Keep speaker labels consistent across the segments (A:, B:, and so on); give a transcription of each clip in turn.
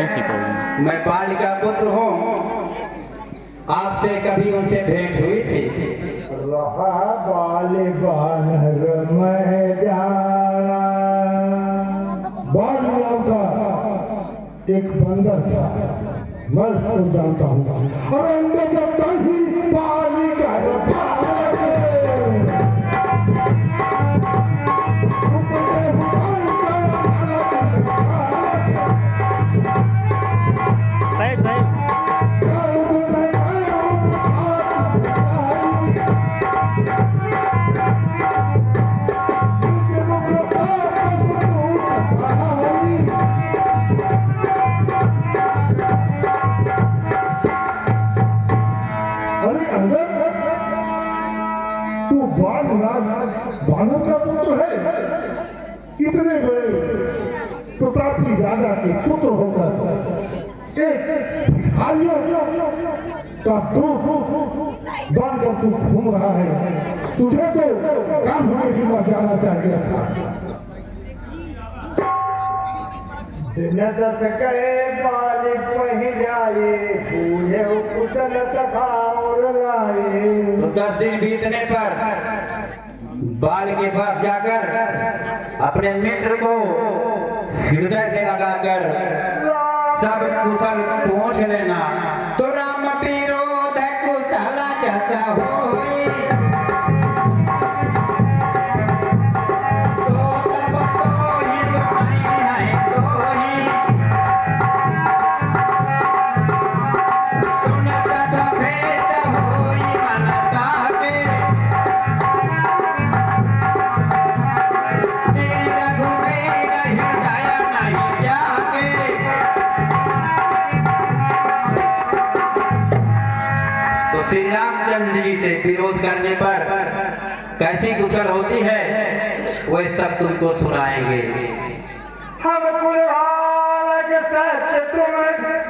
A: मैं बाल का पुत्र हूँ, आपसे कभी उनसे भेंट हुई थी?
B: रहा बाल बानर मैं जाना। बाल नाम का एक बंदर था, मैं उसको जानता हूँ। और अंदर जब कहीं बाल का बानर का पुत्र है। कितने बड़े प्रतापी राजा के पुत्र होकर एक भिखारियों का दूध बनकर तू घूम रहा है। तुझे तो काम होने की बात जाना चाहिए था। दस गए बालिक पहिराए, पूरे कुशल सखा और लाए।
A: तो 10 दिन बीतने पर बाल के पास जाकर अपने मित्र को हृदय से लगाकर सब कुशल पूछ लेना। तो राम विरोध कुशल जैसा होई, तो तब तो ही लुटाई है तोही। सुनत तो भेद होई मनता के, श्री रामचंद्र जी से विरोध करने पर कैसी कुशल होती है वह सब तुमको सुनाएंगे।
B: हम कुलहालक सत्य तुम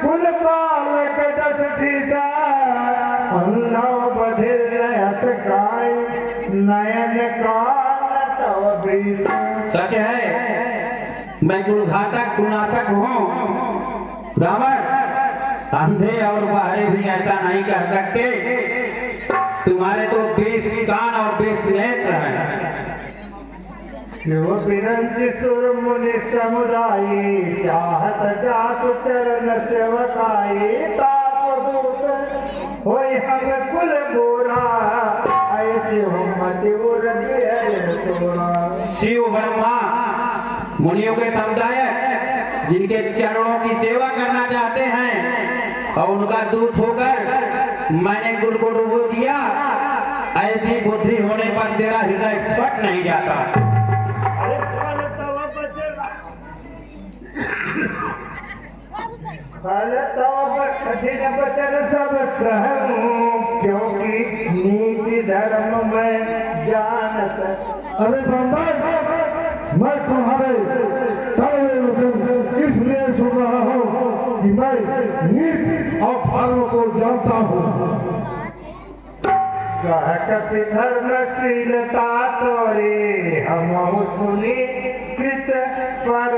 B: कुलपालक दस सीसा, अन्नव बधिर हस काय नयन कान तव वृष।
A: सच है, मैं कुलघातक कुनाशक हूँ। रावण अंधे और बहरे भी ऐसा नहीं कर सकते। तुम्हारे तो 20 कान और 20 नेत्र हैं।
B: शिव बिरंज सुर मुनि समुदायी, चाहत जासु चरण सेवकाई। तापदूत होई हम कुल बोरा, ऐसे मति उर तोरा।
A: शिव ब्रह्मा मुनियों के समुदाय जिनके चरणों की सेवा करना चाहते हैं और उनका दूत होकर मैंने कुल को डुबो दिया, ऐसी बुद्धि होने पर तेरा हृदय फट नहीं जाता।
B: कठिन वचन सब सहूं, क्योंकि नीति धर्म में जानत। अरे बंदर, मैं तुम्हारे इसलिए सुन रहा हूँ कि मैं नीति और धर्म को जानता हूँ। कपि धर्मशीलता तोरी, हम सुनी कृत पर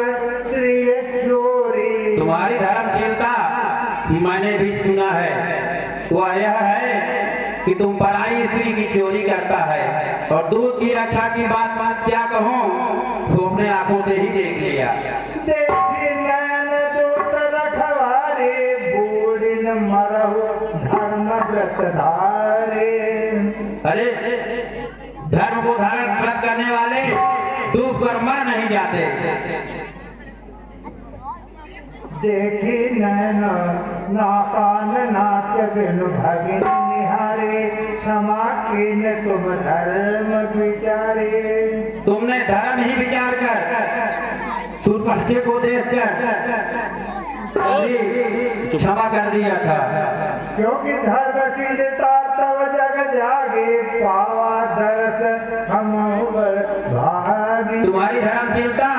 B: श्री चोरी।
A: तुम्हारी धर्मशीलता मैंने भी सुना है, वह यह है कि तुम पराई स्त्री की चोरी करता है। और दूध की रक्षा की बात क्या कहूँ, तो अपने आंखों से ही देख लिया।
B: देखी नैन दूत रखवारे, बूढ़िन मरहु धर्म व्रत धारे।
A: अरे धर्म को धारण व्रत करने वाले डूब कर मर नहीं जाते।
B: देखी नैना नाकान नाक बिनु भगिन निहारे, क्षमा कीन तुम धर्म विचारे।
A: तुमने धर्म ही विचार कर तू बच्चे को देख कर क्षमा कर दिया था।
B: क्योंकि धर्मशीलता तब जग जागे, पावा दरस हम भागी।
A: तुम्हारी धर्मशीलता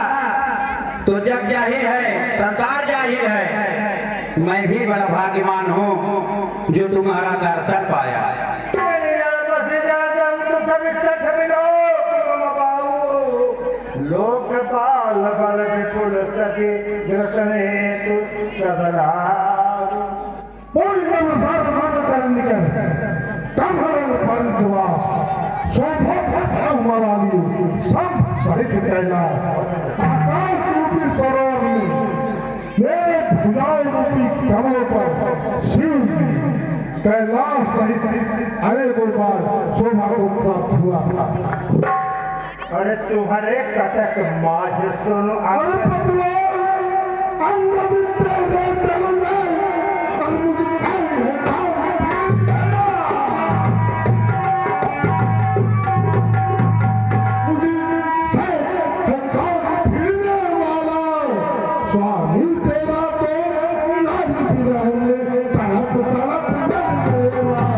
A: तो जग जाहिर है, संसार जाहिर है। मैं भी बड़ा भाग्यवान हूँ जो तुम्हारा दर्शन पाया। लोकपाल बल विपुल सके,
B: कोई नमस्कार मान करने के तब हमारे फल के वास सोफा हमारा लिए सब सहित कैलाश आकाश रूपी सरोवर में मेरे भुजाओं रूपी कमलों पर शिव कैलाश सहित अनेक बार शोभा को प्राप्त हुआ था।
C: अरे तुम्हारे कटक माज सुनो
B: अरे पतला अंग तेरे दिल में और मुझे स्वामी तेरा तो लाल रहने तड़प तड़प डरने वाला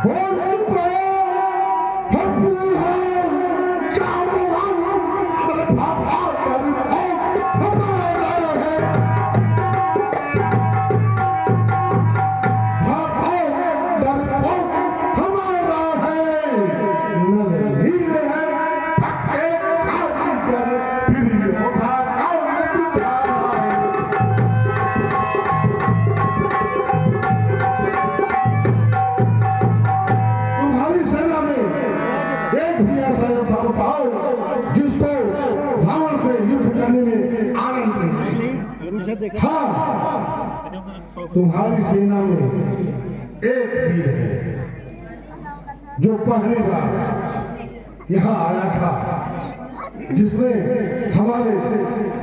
B: हो चुका हम चारों अरे भाभा कर हमारा है भाभा डर हमारा है नहीं है पक्के आदि कर फिर उठा तुम्हारी सेना में एक भी ऐसा योद्धा बताओ जिसको रावण से युद्ध करने में आनंद है। हाँ तुम्हारी सेना में एक वीर है जो पहली बार यहाँ आया था जिसने हमारे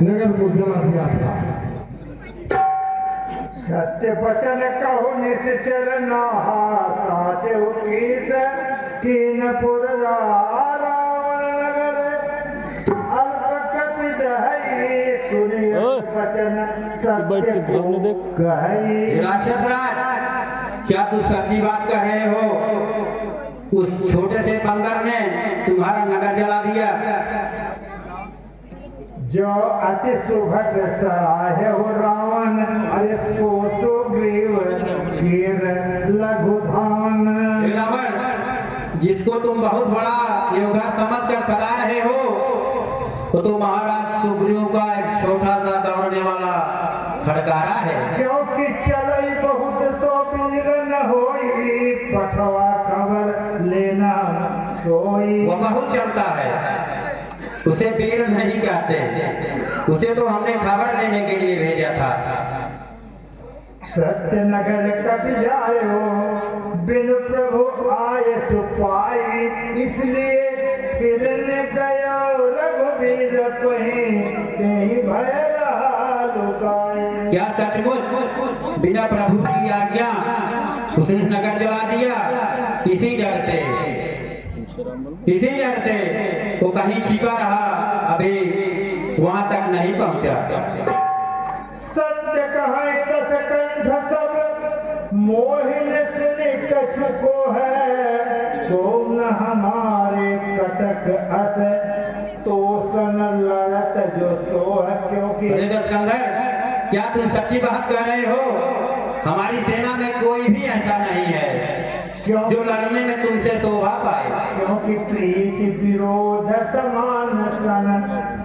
B: नगर को जला दिया था।
C: सत्य वचन कहो निश्चर नहा साचे उकीस तीन पुर रावण नगर अल्पकति दहई सुनी वचन सत्य को कही।
A: राक्षस राज, क्या तू सच्ची बात कर रहे हो? उस छोटे से बंदर ने तुम्हारा नगर जला दिया।
C: जो अति सुभट सराहे हो रावण अरे सो सुग्रीव वीर लघु धावन।
A: हे रावण, जिसको तुम बहुत बड़ा योद्धा समझकर सदा रहे हो तो महाराज सुग्रीव का एक छोटा सा दौड़ने वाला खड़कारा है।
C: क्योंकि चलई बहुत सो वीर न होई पठवा खबर लेना सोई।
A: वो बहुत चलता है, उसे वीर नहीं कहते, उसे तो हमने खबर लेने के लिए भेजा था।
C: सत्य नगर कब जाए हो बिन प्रभु आए सुपाई इसलिए फिरने गया रघुवीर कहीं भय रहा लुकाई।
A: क्या सचमुच बिना प्रभु की आज्ञा उसने नगर जला दिया? इसी डर से वो कहीं छिपा रहा, अभी वहां तक नहीं पहुंचा।
C: सत्य कहे कस कंठ सब मोहिन सुनि कछु को है तो न हमारे कटक अस तो सन लड़त जो सो है। क्योंकि
A: अरे दशकंधर, क्या तुम सच्ची बात कर रहे हो? हमारी सेना में कोई भी ऐसा नहीं है जो लड़ने में तुमसे शोभा पाए।
C: क्योंकि प्रीति विरोध समान सन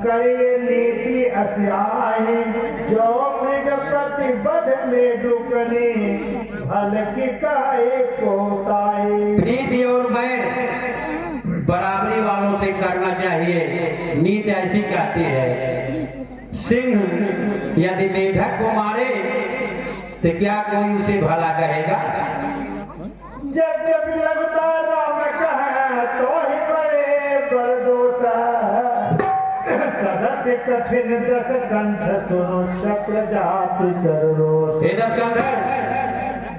C: करे नीति अस्याही जो मृग प्रतिबद्ध में डुकने भल की काहे कोताई।
A: प्रीति और बैर बराबरी वालों से करना चाहिए, नीति ऐसी कहती है। सिंह यदि मेढक को मारे तो क्या कोई उसे भला कहेगा?
C: जब जब लगता राम कहे तो ही बड़े बरदोष तदत कठिन दस कंठ सुनो शक्र जाति कर रोष।
A: हे दशकंधर,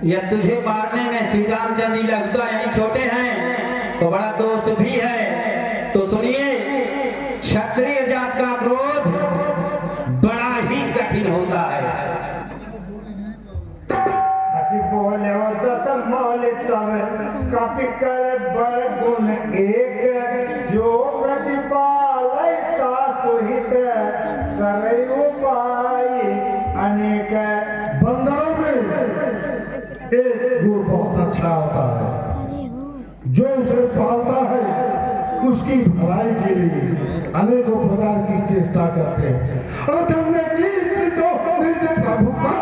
A: यह तुझे मारने में श्री रामचंद्र लगता यानी छोटे हैं तो बड़ा दोस्त भी है। तो सुनिए, क्षत्रिय जात का क्रोध बड़ा ही कठिन होता है।
C: बोले हो दस मौल तब कपि कर बर गुण एक जो प्रतिपालयता सुहित करे उपाय अनेक।
B: बंदरों में एक गुण बहुत अच्छा होता है, जो उसे पालता है उसकी उसकी भलाई के लिए अनेकों प्रकार की चेष्टा करते हैं। और तुमने की तो निज प्रभु का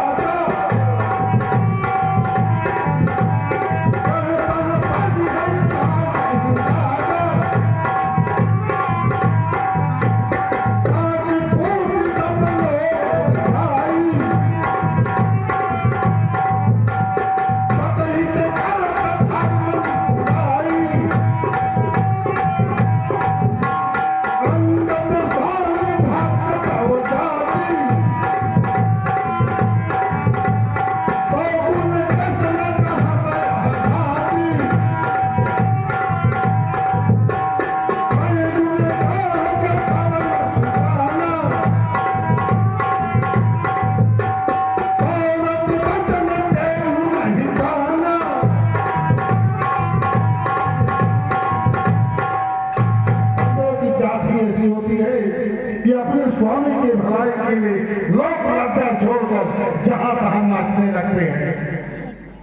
B: स्वामी के भलाई के लिए लोक लज्जा छोड़कर जहां तहां नाचने लगते हैं।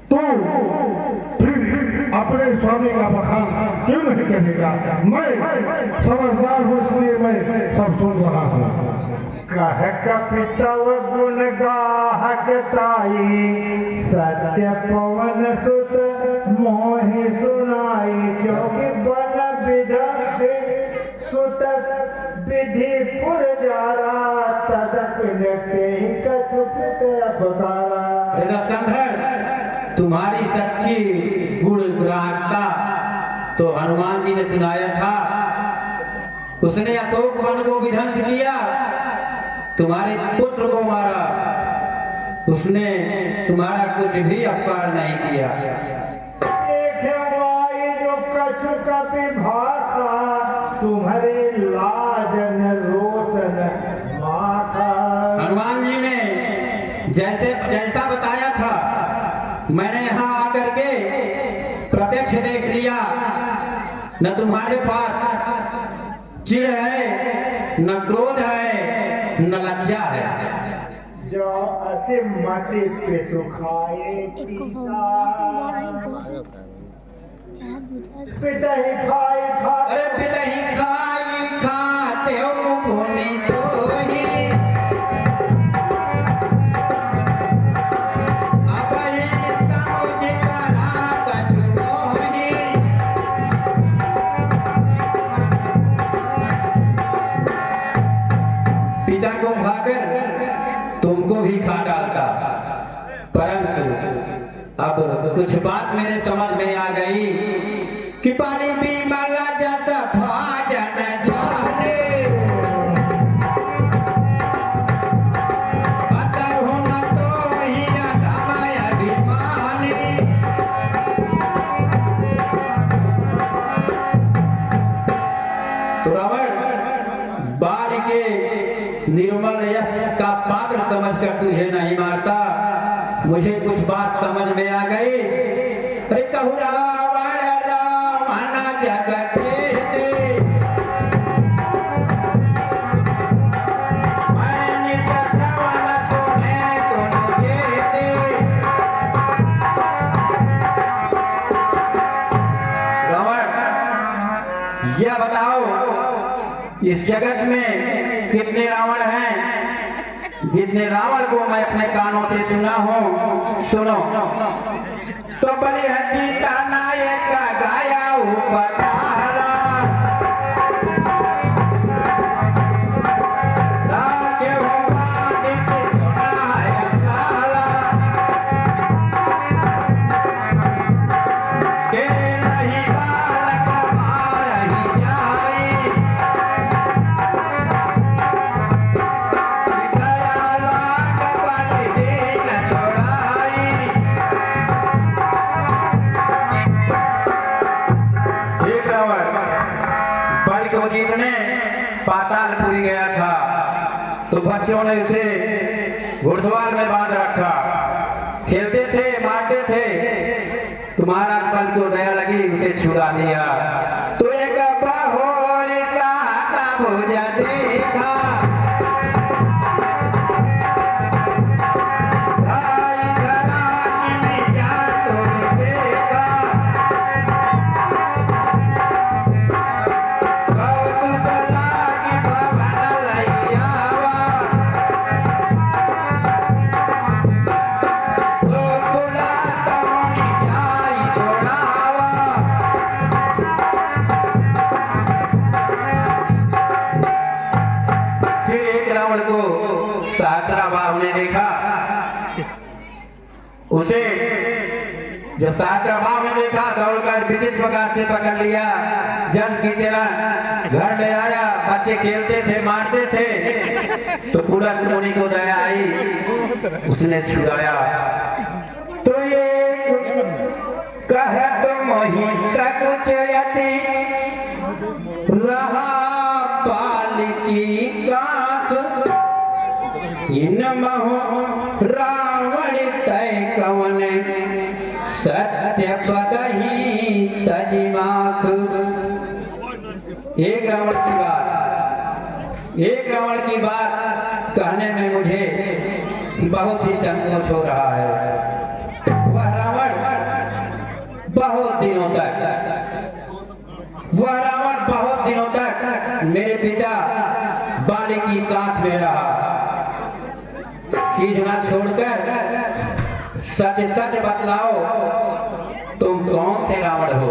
B: तो फिर अपने स्वामी का बखान क्यों नहीं करेगा? मैं समझदार हूँ, इसलिए मैं सब सुन रहा हूँ।
C: कह कपितव गुण गाहक ताई, सत्य पवन सुत मोहि सुनाई। क्योंकि बन विधि सुत विधि पुर जारा, तदपिन के कछु अपकारा।
A: तुम्हारी सच्ची गुण ग्राहकता तो हनुमान जी ने सुनाया था। उसने अशोक वन को विध्वंस किया, तुम्हारे पुत्र को मारा, उसने तुम्हारा कुछ भी अपकार नहीं किया।
C: जो कछु कपि भाषा, तुम्हारे लाजन रोशन माथा।
A: हनुमान जी ने जैसा बताया था, मैंने यहाँ आकर के प्रत्यक्ष देख लिया। न तुम्हारे पास चिढ़ है, न क्रोध है, न लज्जा है।
C: जो असीम मति पितु खाए पिता ही खाए खाते।
A: अरे पिता ही खाई खाते हो पुनि तो ही, पिता को खाकर तुमको भी खा डालता। परंतु अब कुछ बात मेरे समझ में आ गई कि पानी भी माला जाता भाजन जाने, अतर होना तो ही अधमय अभिमानी। तो रावण बाढ़ के निर्मल यश का पात्र समझकर तुझे नहीं मारता। मुझे कुछ बात समझ में आ गई। अरे कहू रावण रावण जगत के यह बताओ, इस जगत में कितने रावण हैं? जितने रावण को मैं अपने कानों से सुना हूँ, सुनो तो बलिहट्टी का नायक का गाया उपतारा, राखे उपाधि के सुनाया काला, के नहीं बालक मारही जाई, गया लाख बलि दीन छोड़ाई। एक रावण बलि को जीतने पातालपुरी गया था, तो बच्चों ने उसे घुड़सवार में बांध रखा, खेलते थे, मारते थे। तुम्हारा बल को दया लगी, उसे छुड़ा लिया। तो एक बहोर का हाथा भुजा देखा, भाई घराने में जा तोड़ देखा, उसे जब सहस्त्रभाव में देखा दौड़कर विचित्र प्रकार से पकड़ लिया, जन की तरह घर ले आया। बच्चे खेलते थे, मारते थे, तो पूरा मुनि को दया आई, उसने छुड़ाया। तो ये कह तो मोहि सकुचयति रहा बाल की कांख, इन महो रावण तय कवन सत्य बदही तजिमाख। एक रावण की बात कहने में मुझे बहुत ही संकोच हो रहा है। वह रावण बहुत दिनों तक मेरे पिता बाली की कांख में रहा। खींचना छोड़कर सच सच बतलाओ, तुम कौन से रावण हो?